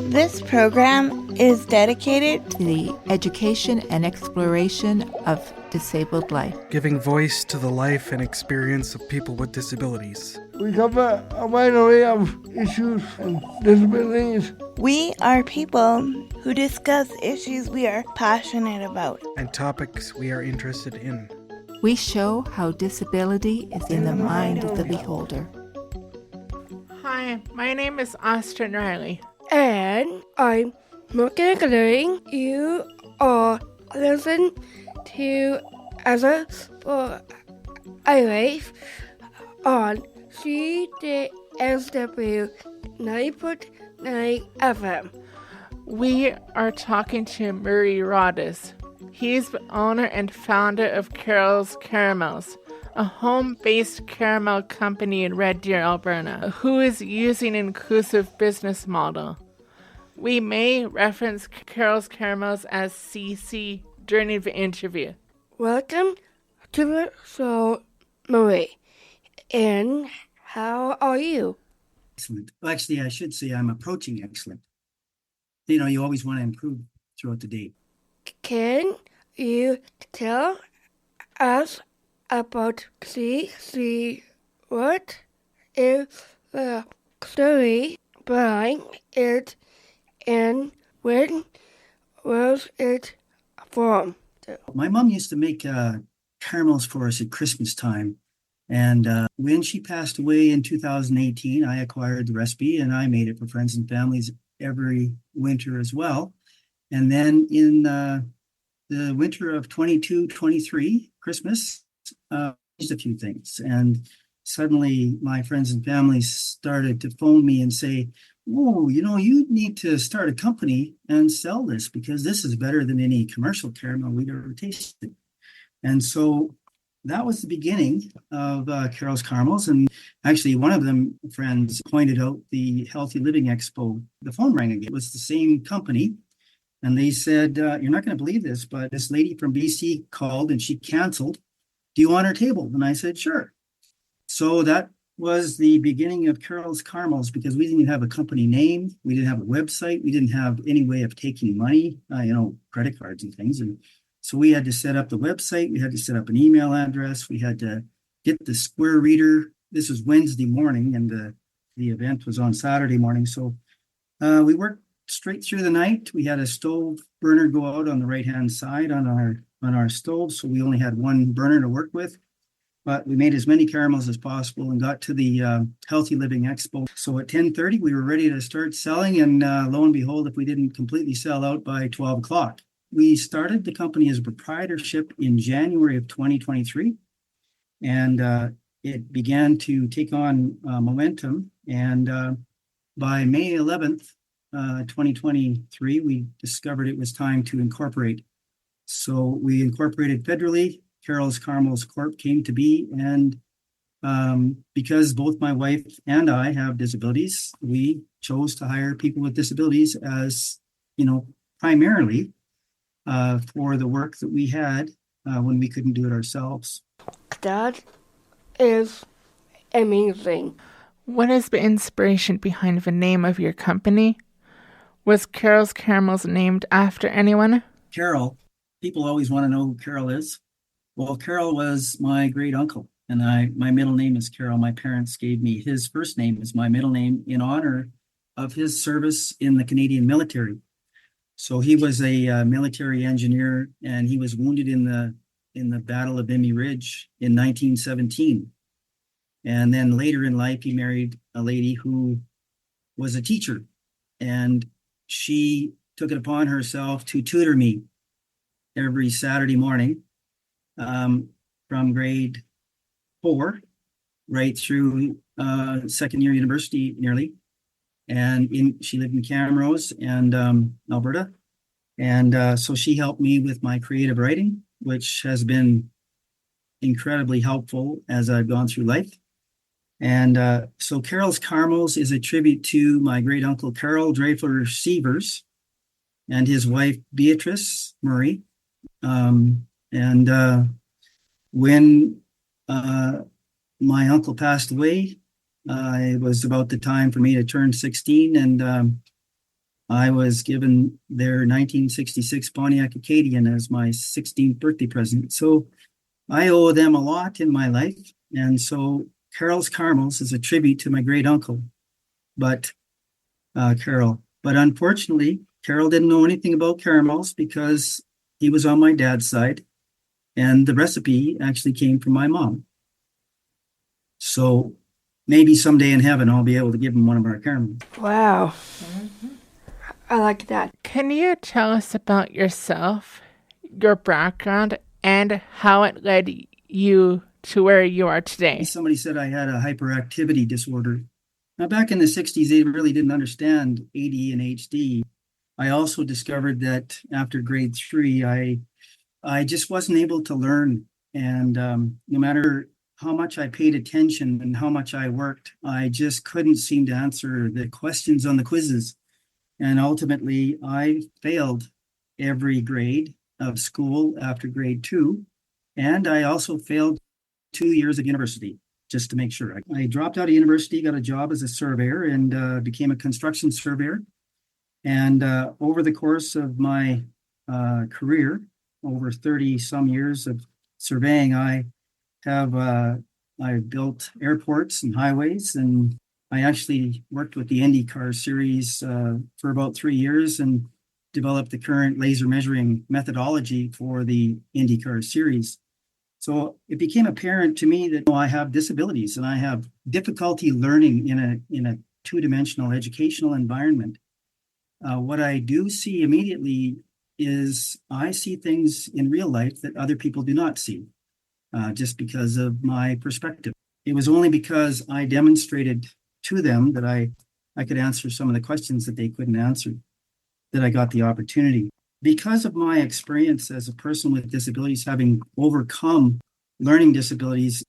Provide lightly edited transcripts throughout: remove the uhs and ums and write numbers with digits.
This program is dedicated to the education and exploration of disabled life, giving voice to the life and experience of people with disabilities. We cover a wide array of issues and disabilities. We are people who discuss issues we are passionate about and topics we are interested in. We show how disability is in the mind of the beholder. Hi, my name is Austin Riley. And I'm Morgan. You are listening to others for Airwaves on CJSW 9.9 FM. We are talking to Murray Roddis. He's the owner and founder of Carrols Caramels, a home-based caramel company in Red Deer, Alberta, who is using an inclusive business model. We may reference Carrols Caramels as CC during the interview. Welcome to the show, Murray. And how are you? Excellent. Well, actually, I should say I'm approaching excellent. You know, you always want to improve throughout the day. Can you tell us about CC? What is the story behind it, and when was it from? My mom used to make caramels for us at Christmas time. And when she passed away in 2018, I acquired the recipe and I made it for friends and families every winter as well. And then in the winter of 22-23, Christmas, changed a few things. And suddenly my friends and family started to phone me and say, "Oh, you know, you need to start a company and sell this because this is better than any commercial caramel we've ever tasted." And so that was the beginning of Carrols Caramels. And actually, one of them friends pointed out the Healthy Living Expo. The phone rang again. It was the same company. And they said, "You're not going to believe this, but this lady from BC called and she canceled. Do you want her table?" And I said, "Sure." So that was the beginning of Carrols Caramels because we didn't have a company name. We didn't have a website. We didn't have any way of taking money, credit cards and things. And so we had to set up the website. We had to set up an email address. We had to get the square reader. This was Wednesday morning and the event was on Saturday morning. So we worked straight through the night. We had a stove burner go out on the right-hand side on our stove. So we only had one burner to work with. But we made as many caramels as possible and got to the Healthy Living Expo. So at 10:30, we were ready to start selling. And lo and behold, if we didn't completely sell out by 12 o'clock. We started the company as a proprietorship in January of 2023. And it began to take on momentum. And by May 11th, 2023, we discovered it was time to incorporate. So we incorporated federally. Carrols Caramels Corp came to be, and because both my wife and I have disabilities, we chose to hire people with disabilities as, primarily for the work that we had when we couldn't do it ourselves. That is amazing. What is the inspiration behind the name of your company? Was Carrols Caramels named after anyone? Carrol. People always want to know who Carrol is. Well, Carrol was my great uncle, and my middle name is Carrol. My parents gave me his first name as my middle name in honor of his service in the Canadian military. So he was a military engineer, and he was wounded in the Battle of Vimy Ridge in 1917. And then later in life, he married a lady who was a teacher, and she took it upon herself to tutor me every Saturday morning. From grade 4 right through second year university nearly. And she lived in Camrose and Alberta. And so she helped me with my creative writing, which has been incredibly helpful as I've gone through life. And so Carrols Caramels is a tribute to my great uncle Carrol Dreyfler Sievers and his wife Beatrice Murray. When my uncle passed away It was about the time for me to turn 16, and I was given their 1966 Pontiac Acadian as my 16th birthday present. So I owe them a lot in my life. And so Carrols Caramels is a tribute to my great uncle, but Carrol. But unfortunately, Carrol didn't know anything about caramels because he was on my dad's side. And the recipe actually came from my mom. So maybe someday in heaven, I'll be able to give him one of our caramels. Wow. I like that. Can you tell us about yourself, your background, and how it led you to where you are today? Somebody said I had a hyperactivity disorder. Now, back in the 60s, they really didn't understand AD and HD. I also discovered that after grade 3, I just wasn't able to learn. And no matter how much I paid attention and how much I worked, I just couldn't seem to answer the questions on the quizzes. And ultimately, I failed every grade of school after grade 2. And I also failed 2 years of university, just to make sure. I dropped out of university, got a job as a surveyor, and became a construction surveyor. And over the course of my career, over 30 some years of surveying, I built airports and highways, and I actually worked with the IndyCar series for about 3 years and developed the current laser measuring methodology for the IndyCar series. So it became apparent to me that I have disabilities and I have difficulty learning in a two-dimensional educational environment. What I do see immediately is I see things in real life that other people do not see, just because of my perspective. It was only because I demonstrated to them that I could answer some of the questions that they couldn't answer, that I got the opportunity. Because of my experience as a person with disabilities, having overcome learning disabilities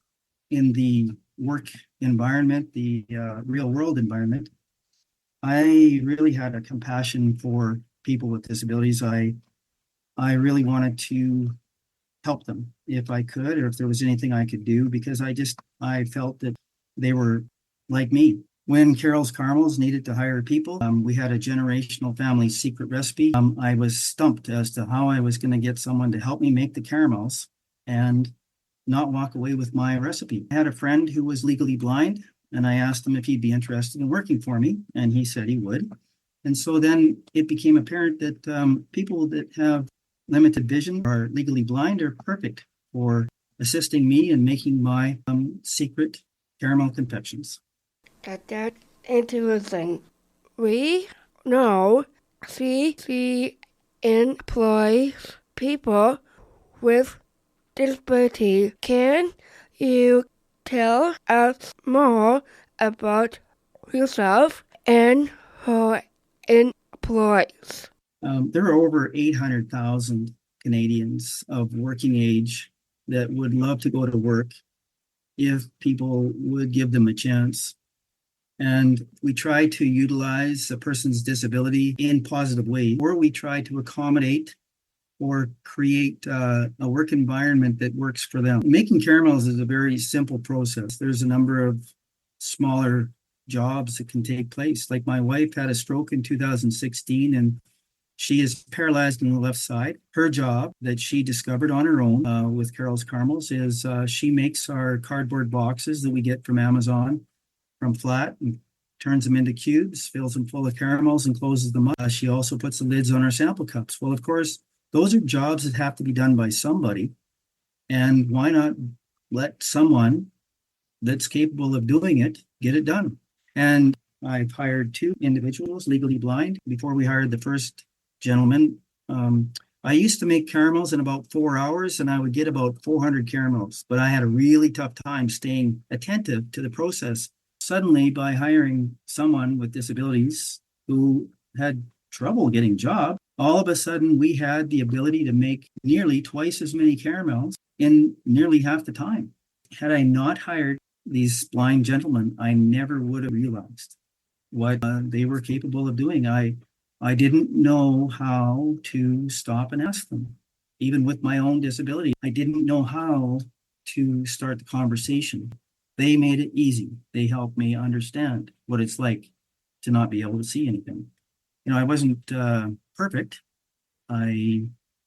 in the work environment, the real world environment, I really had a compassion for people with disabilities. I really wanted to help them if I could, or if there was anything I could do, because I felt that they were like me. When Carrols Caramels needed to hire people, we had a generational family secret recipe. I was stumped as to how I was going to get someone to help me make the caramels and not walk away with my recipe. I had a friend who was legally blind, and I asked him if he'd be interested in working for me, and he said he would. And so then it became apparent that people that have limited vision or legally blind are perfect for assisting me in making my secret caramel confections. That's interesting. We know CC employs people with disability. Can you tell us more about yourself and her employees? There are over 800,000 Canadians of working age that would love to go to work if people would give them a chance. And we try to utilize a person's disability in positive ways, or we try to accommodate or create a work environment that works for them. Making caramels is a very simple process. There's a number of smaller jobs that can take place. Like my wife had a stroke in 2016, and she is paralyzed on the left side. Her job that she discovered on her own with Carrols Caramels is she makes our cardboard boxes that we get from Amazon from flat and turns them into cubes, fills them full of caramels and closes them up. She also puts the lids on our sample cups. Well, of course, those are jobs that have to be done by somebody. And why not let someone that's capable of doing it get it done? And I've hired 2 individuals, legally blind. Before we hired the first gentleman, I used to make caramels in about 4 hours, and I would get about 400 caramels. But I had a really tough time staying attentive to the process. Suddenly, by hiring someone with disabilities who had trouble getting jobs, all of a sudden we had the ability to make nearly twice as many caramels in nearly half the time. Had I not hired these blind gentlemen, I never would have realized what they were capable of doing. I didn't know how to stop and ask them. Even with my own disability, I didn't know how to start the conversation. They made it easy. They helped me understand what it's like to not be able to see anything. I wasn't perfect.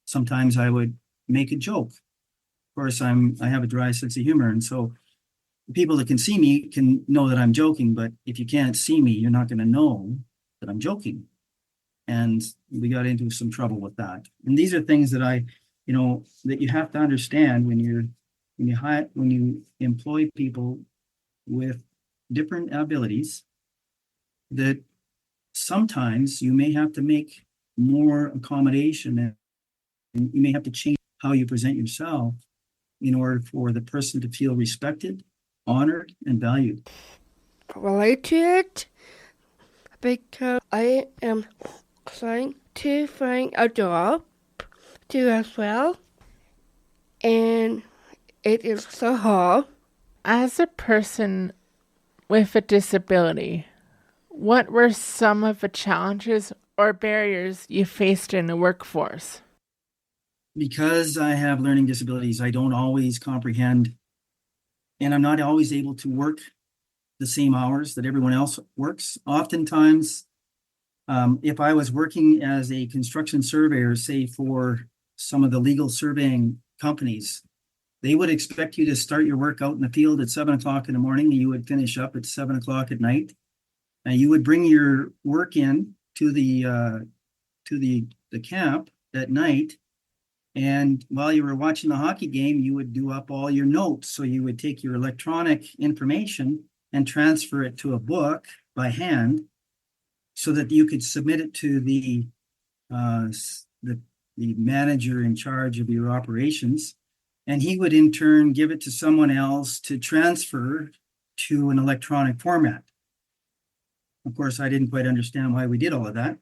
Sometimes I would make a joke. Of course, I have a dry sense of humor, and so people that can see me can know that I'm joking. But if you can't see me, you're not going to know that I'm joking. And we got into some trouble with that. And these are things that that you have to understand when you employ people with different abilities, that sometimes you may have to make more accommodation, and you may have to change how you present yourself in order for the person to feel respected, honored, and valued. Relate to it because I am trying to find a job too as well, and it is so hard. As a person with a disability, what were some of the challenges or barriers you faced in the workforce? Because I have learning disabilities, I don't always comprehend, and I'm not always able to work the same hours that everyone else works. Oftentimes, if I was working as a construction surveyor, say for some of the legal surveying companies, they would expect you to start your work out in the field at 7 o'clock in the morning, and you would finish up at 7 o'clock at night. And you would bring your work in to the camp at night. And while you were watching the hockey game, you would do up all your notes. So you would take your electronic information and transfer it to a book by hand, so that you could submit it to the manager in charge of your operations. And he would in turn give it to someone else to transfer to an electronic format. Of course, I didn't quite understand why we did all of that.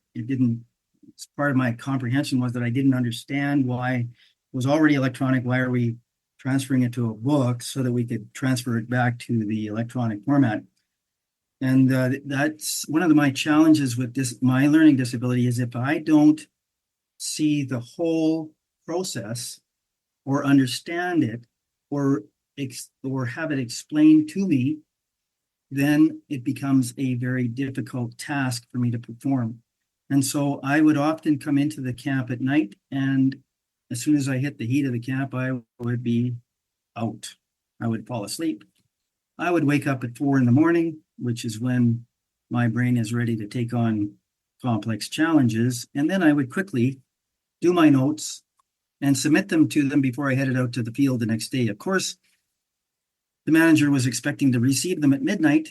Part of my comprehension was that I didn't understand why it was already electronic. Why are we transferring it to a book so that we could transfer it back to the electronic format? And that's one of my challenges with my learning disability, is if I don't see the whole process or understand it or have it explained to me, then it becomes a very difficult task for me to perform. And so I would often come into the camp at night, and as soon as I hit the heat of the camp, I would be out. I would fall asleep. I would wake up at 4 a.m, which is when my brain is ready to take on complex challenges. And then I would quickly do my notes and submit them to them before I headed out to the field the next day. Of course, the manager was expecting to receive them at midnight.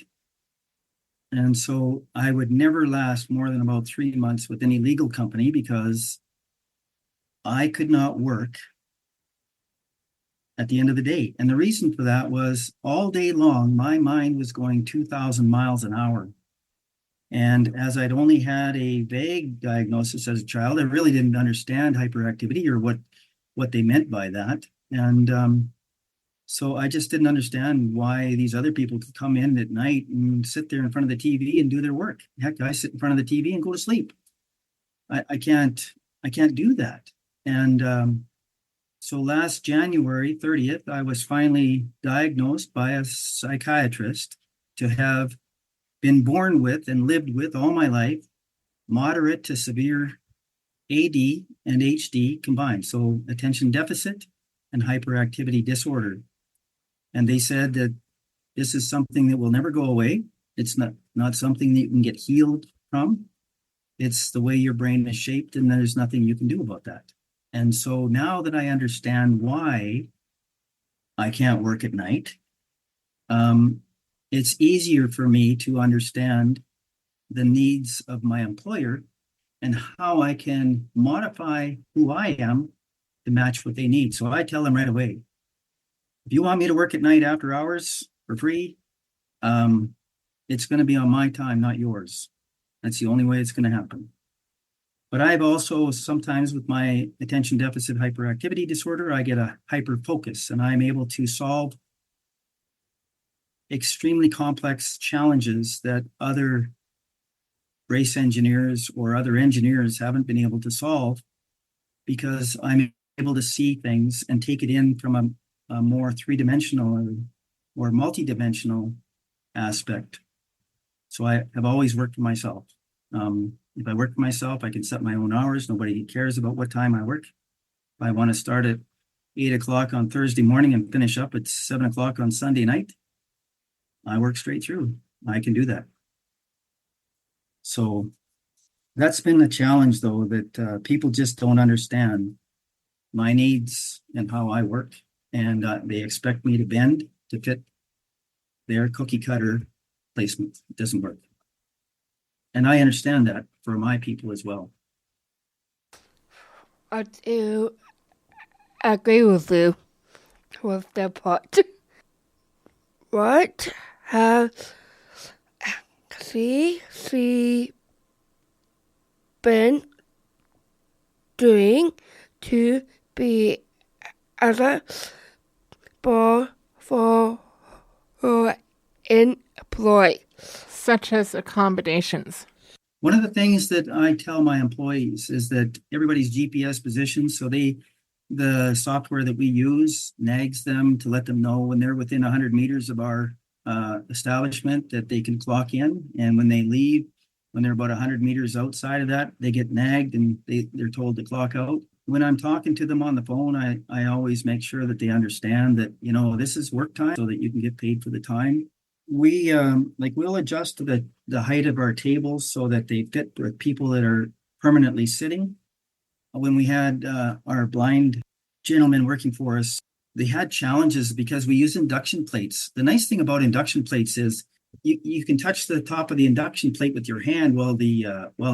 And so I would never last more than about 3 months with any legal company, because I could not work at the end of the day. And the reason for that was, all day long, my mind was going 2,000 miles an hour. And as I'd only had a vague diagnosis as a child, I really didn't understand hyperactivity or what they meant by that. And so I just didn't understand why these other people could come in at night and sit there in front of the TV and do their work. Heck, I sit in front of the TV and go to sleep. I can't do that. And so last January 30th, I was finally diagnosed by a psychiatrist to have been born with and lived with all my life moderate to severe AD and HD combined. So attention deficit and hyperactivity disorder. And they said that this is something that will never go away. It's not something that you can get healed from. It's the way your brain is shaped, and there's nothing you can do about that. And so now that I understand why I can't work at night, it's easier for me to understand the needs of my employer and how I can modify who I am to match what they need. So I tell them right away, if you want me to work at night after hours for free, it's going to be on my time, not yours. That's the only way it's going to happen. But I've also, sometimes with my attention deficit hyperactivity disorder, I get a hyper focus, and I'm able to solve extremely complex challenges that other race engineers or other engineers haven't been able to solve, because I'm able to see things and take it in from a more three-dimensional or multidimensional aspect. So I have always worked for myself. If I work for myself, I can set my own hours. Nobody cares about what time I work. If I want to start at 8 o'clock on Thursday morning and finish up at 7 o'clock on Sunday night, I work straight through. I can do that. So that's been the challenge, though, that people just don't understand my needs and how I work. And they expect me to bend to fit their cookie cutter placement. It doesn't work. And I understand that for my people as well. I do agree with you with the part. What has she been doing to be other for employee? Such as accommodations. One of the things that I tell my employees is that everybody's GPS positioned, so the software that we use nags them to let them know when they're within 100 meters of our establishment that they can clock in, and when they leave, when they're about 100 meters outside of that, they get nagged and they're told to clock out. When I'm talking to them on the phone, I always make sure that they understand that, this is work time so that you can get paid for the time. We'll adjust to the height of our tables so that they fit with people that are permanently sitting. When we had our blind gentlemen working for us, they had challenges because we use induction plates. The nice thing about induction plates is you can touch the top of the induction plate with your hand while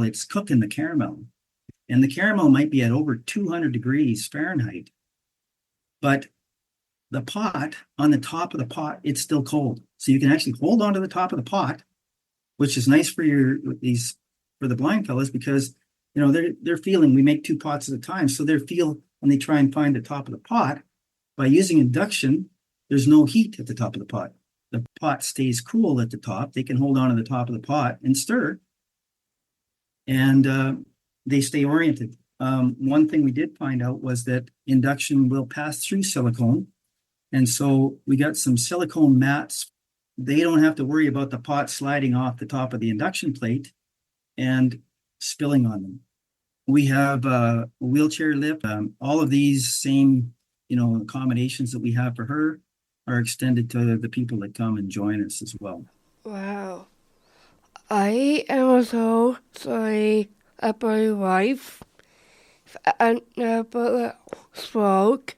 it's cooking the caramel. And the caramel might be at over 200 degrees Fahrenheit. But the pot, on the top of the pot, it's still cold. So you can actually hold on to the top of the pot, which is nice for the blind fellas because they're feeling we make 2 pots at a time. So they feel when they try and find the top of the pot, by using induction, there's no heat at the top of the pot. The pot stays cool at the top. They can hold on to the top of the pot and stir. And they stay oriented. One thing we did find out was that induction will pass through silicone. And so we got some silicone mats. They don't have to worry about the pot sliding off the top of the induction plate and spilling on them. We have a wheelchair lift. All of these same, accommodations that we have for her are extended to the people that come and join us as well. Wow. I am so sorry about your wife and about the stroke.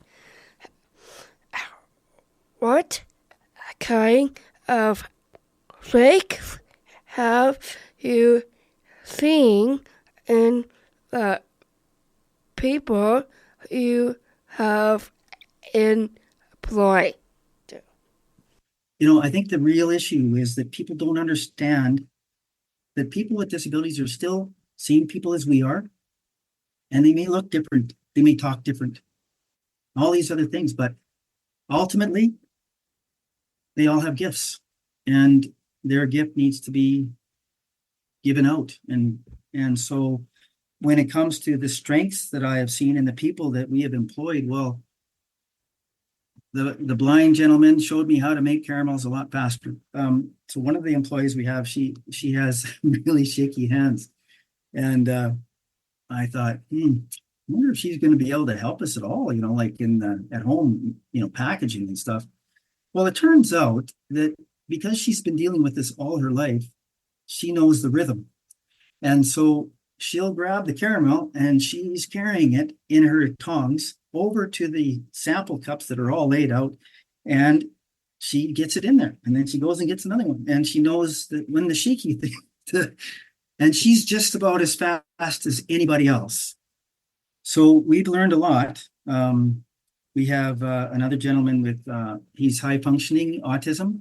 What kind of tricks have you seen in the people you have employed? I think the real issue is that people don't understand that people with disabilities are still seeing people as we are, and they may look different, they may talk different, all these other things, but ultimately, they all have gifts, and their gift needs to be given out. And so when it comes to the strengths that I have seen in the people that we have employed, well, the blind gentleman showed me how to make caramels a lot faster. So one of the employees we have, she has really shaky hands. And I thought, I wonder if she's going to be able to help us at all, like at home, packaging and stuff. Well, it turns out that because she's been dealing with this all her life, she knows the rhythm. And so she'll grab the caramel and she's carrying it in her tongs over to the sample cups that are all laid out, and she gets it in there. And then she goes and gets another one. And she knows that when the shaky thing, and she's just about as fast as anybody else. So we've learned a lot. We have another gentleman with, he's high functioning autism.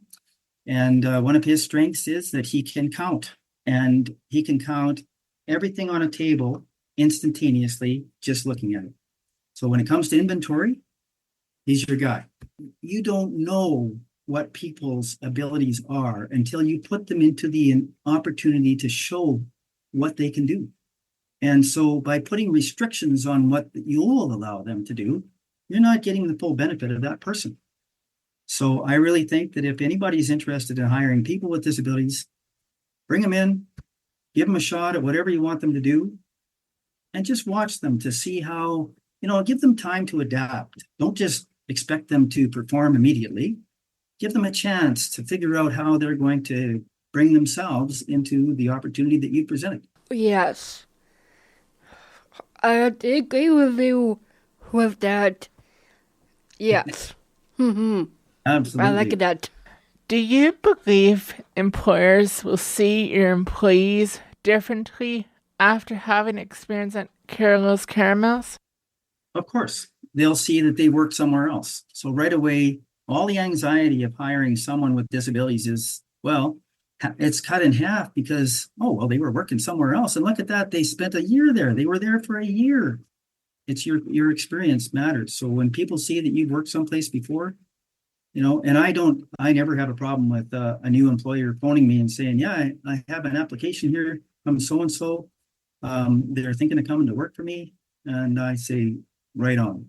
And one of his strengths is that he can count. And he can count everything on a table instantaneously just looking at it. So when it comes to inventory, he's your guy. You don't know what people's abilities are until you put them into the opportunity to show what they can do. And so by putting restrictions on what you'll allow them to do, you're not getting the full benefit of that person. So I really think that if anybody's interested in hiring people with disabilities, bring them in, give them a shot at whatever you want them to do, and just watch them to see how, give them time to adapt. Don't just expect them to perform immediately. Give them a chance to figure out how they're going to bring themselves into the opportunity that you presented. Yes. I agree with you with that. Yes. Absolutely. I like that. Do you believe employers will see your employees differently after having experience at Carrols Caramels? Of course. They'll see that they work somewhere else. So right away, all the anxiety of hiring someone with disabilities is, well, it's cut in half because, they were working somewhere else. And look at that. They spent a year there. They were there for a year. It's your experience matters. So when people see that you've worked someplace before, and I never have a problem with a new employer phoning me and saying, yeah, I have an application here from so-and-so. They're thinking of coming to work for me. And I say, right on.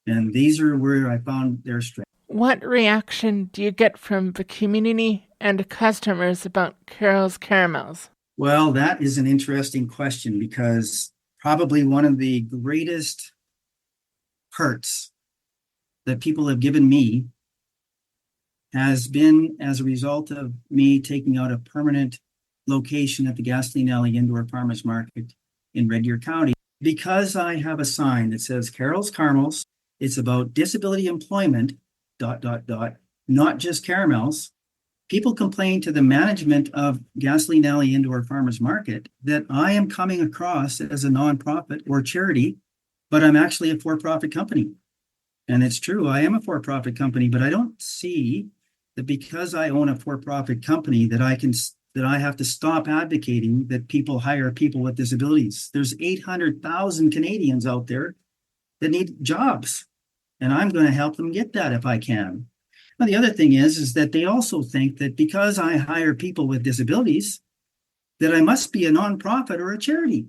And these are where I found their strength. What reaction do you get from the community and customers about Carrols Caramels? Well, that is an interesting question because probably one of the greatest hurts that people have given me has been as a result of me taking out a permanent location at the Gasoline Alley Indoor Farmers Market in Red Deer County. Because I have a sign that says Carrols Caramels, it's about disability employment, ... not just caramels. People complain to the management of Gasoline Alley Indoor Farmers Market that I am coming across as a nonprofit or charity, but I'm actually a for-profit company. And it's true, I am a for-profit company, but I don't see that because I own a for-profit company that I have to stop advocating that people hire people with disabilities. There's 800,000 Canadians out there that need jobs, and I'm going to help them get that if I can. Now, the other thing is that they also think that because I hire people with disabilities, that I must be a nonprofit or a charity,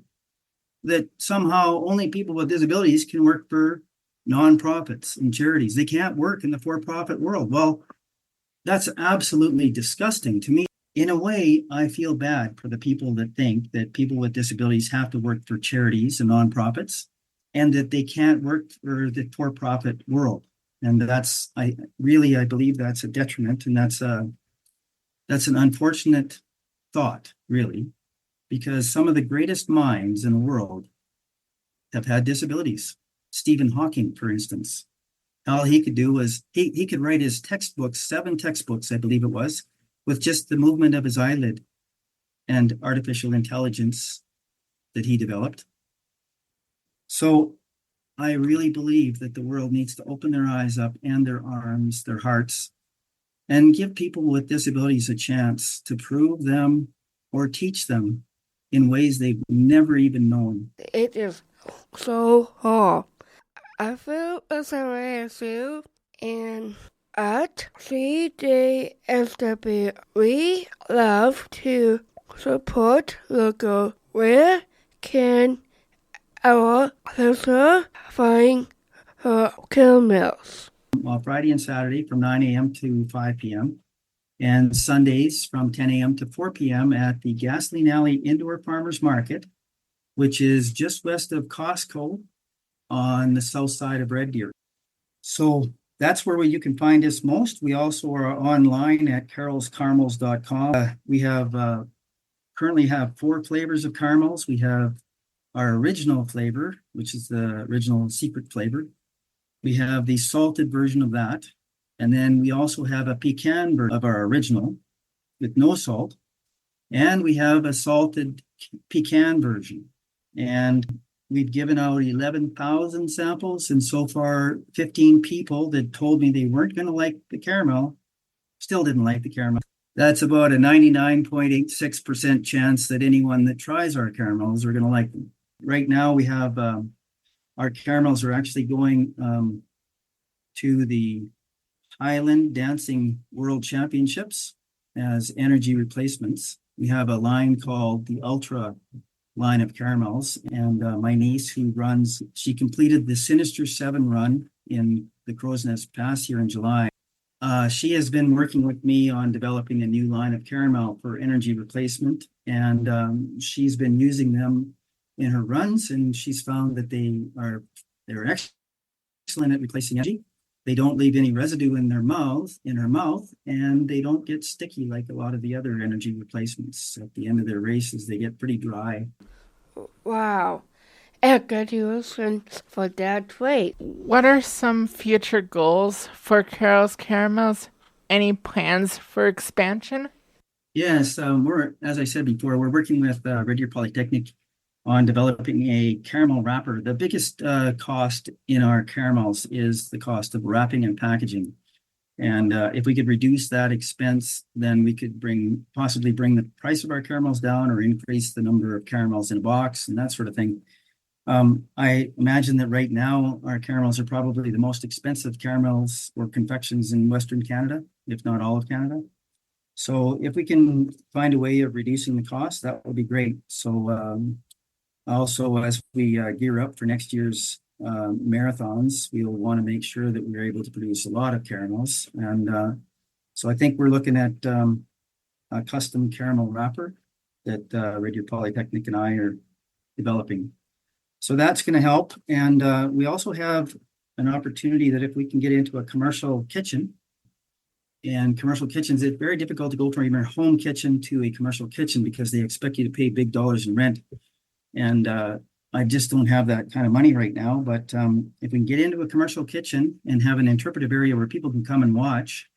that somehow only people with disabilities can work for nonprofits and charities. They can't work in the for-profit world. Well, that's absolutely disgusting to me. In a way, I feel bad for the people that think that people with disabilities have to work for charities and nonprofits and that they can't work for the for-profit world. And I believe that's a detriment, and that's an unfortunate thought, really, because some of the greatest minds in the world have had disabilities. Stephen Hawking, for instance, all he could do was he could write his textbooks, 7 textbooks, I believe it was, with just the movement of his eyelid and artificial intelligence that he developed. So I really believe that the world needs to open their eyes up and their arms, their hearts, and give people with disabilities a chance to prove them or teach them in ways they've never even known. It is so hard. I feel the same way as you, and at CJSW, we love to support local. Where can our listener find her caramels? On Friday and Saturday from 9 a.m. to 5 p.m. and Sundays from 10 a.m. to 4 p.m. at the Gasoline Alley Indoor Farmers Market, which is just west of Costco on the south side of Red Deer. So that's where you can find us most. We also are online at carrolscaramels.com. We currently have 4 flavors of caramels. We have our original flavor, which is the original secret flavor. We have the salted version of that. And then we also have a pecan version of our original with no salt. And we have a salted pecan version. And we've given out 11,000 samples. And so far, 15 people that told me they weren't going to like the caramel still didn't like the caramel. That's about a 99.86% chance that anyone that tries our caramels are going to like them. Right now, we have our caramels are actually going to the Highland Dancing World Championships as energy replacements. We have a line called the Ultra line of caramels, and my niece who she completed the Sinister 7 run in the Crow's Nest Pass here in July. She has been working with me on developing a new line of caramel for energy replacement, and she's been using them in her runs, and she's found that they're excellent at replacing energy. They don't leave any residue in her mouth, and they don't get sticky like a lot of the other energy replacements. At the end of their races, they get pretty dry. Wow. And good use for that weight. What are some future goals for Carrols Caramels? Any plans for expansion? Yes, as I said before, we're working with Red Deer Polytechnic on developing a caramel wrapper. The biggest cost in our caramels is the cost of wrapping and packaging. And if we could reduce that expense, then we could possibly bring the price of our caramels down or increase the number of caramels in a box and that sort of thing. I imagine that right now our caramels are probably the most expensive caramels or confections in Western Canada, if not all of Canada. So if we can find a way of reducing the cost, that would be great. So also, as we gear up for next year's marathons, we'll want to make sure that we're able to produce a lot of caramels. And so I think we're looking at a custom caramel wrapper that Red Deer Polytechnic and I are developing. So that's going to help. And we also have an opportunity that if we can get into a commercial kitchen, and commercial kitchens, it's very difficult to go from your home kitchen to a commercial kitchen because they expect you to pay big dollars in rent. And I just don't have that kind of money right now. But if we can get into a commercial kitchen and have an interpretive area where people can come and watch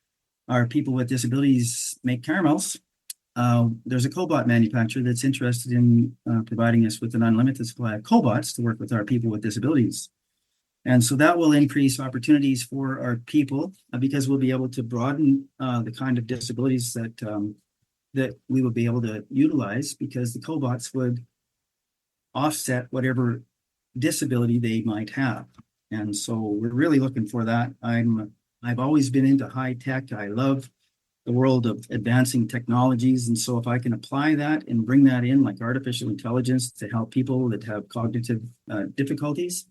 our people with disabilities make caramels, there's a cobot manufacturer that's interested in providing us with an unlimited supply of cobots to work with our people with disabilities. And so that will increase opportunities for our people because we'll be able to broaden the kind of disabilities that we will be able to utilize, because the cobots would offset whatever disability they might have. And so we're really looking for that. I've always been into high tech. I love the world of advancing technologies. And so if I can apply that and bring that in, like artificial intelligence, to help people that have cognitive difficulties,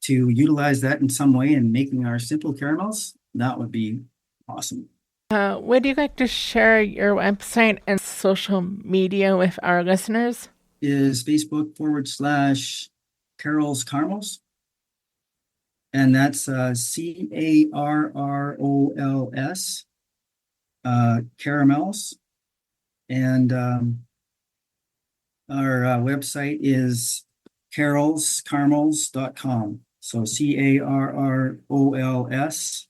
to utilize that in some way in making our simple caramels, that would be awesome. Would you like to share your website and social media with our listeners? Is Facebook /Carrols Caramels. And that's CARROLS Caramels. And our website is carrolscaramels.com. So CARROLS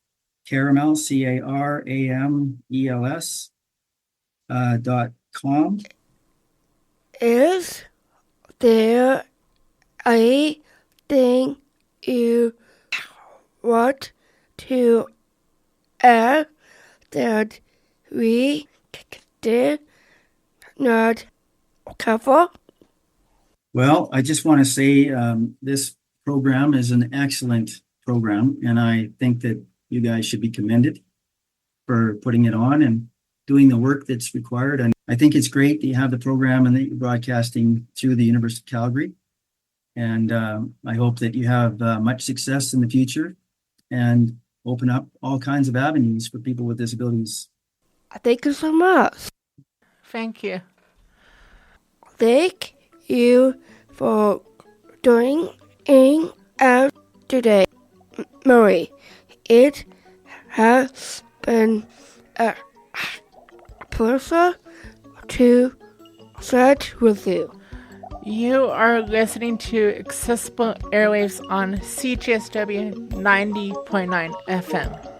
Caramels, CARAMELS.com. Is there anything you want to add that we did not cover? Well, I just want to say this program is an excellent program, and I think that you guys should be commended for putting it on and doing the work that's required. And I think it's great that you have the program and that you're broadcasting through the University of Calgary. And I hope that you have much success in the future and open up all kinds of avenues for people with disabilities. Thank you so much. Thank you. Thank you for doing out today, Murray. It has been a pleasure to chat with you. You are listening to Accessible Airwaves on CJSW 90.9 FM.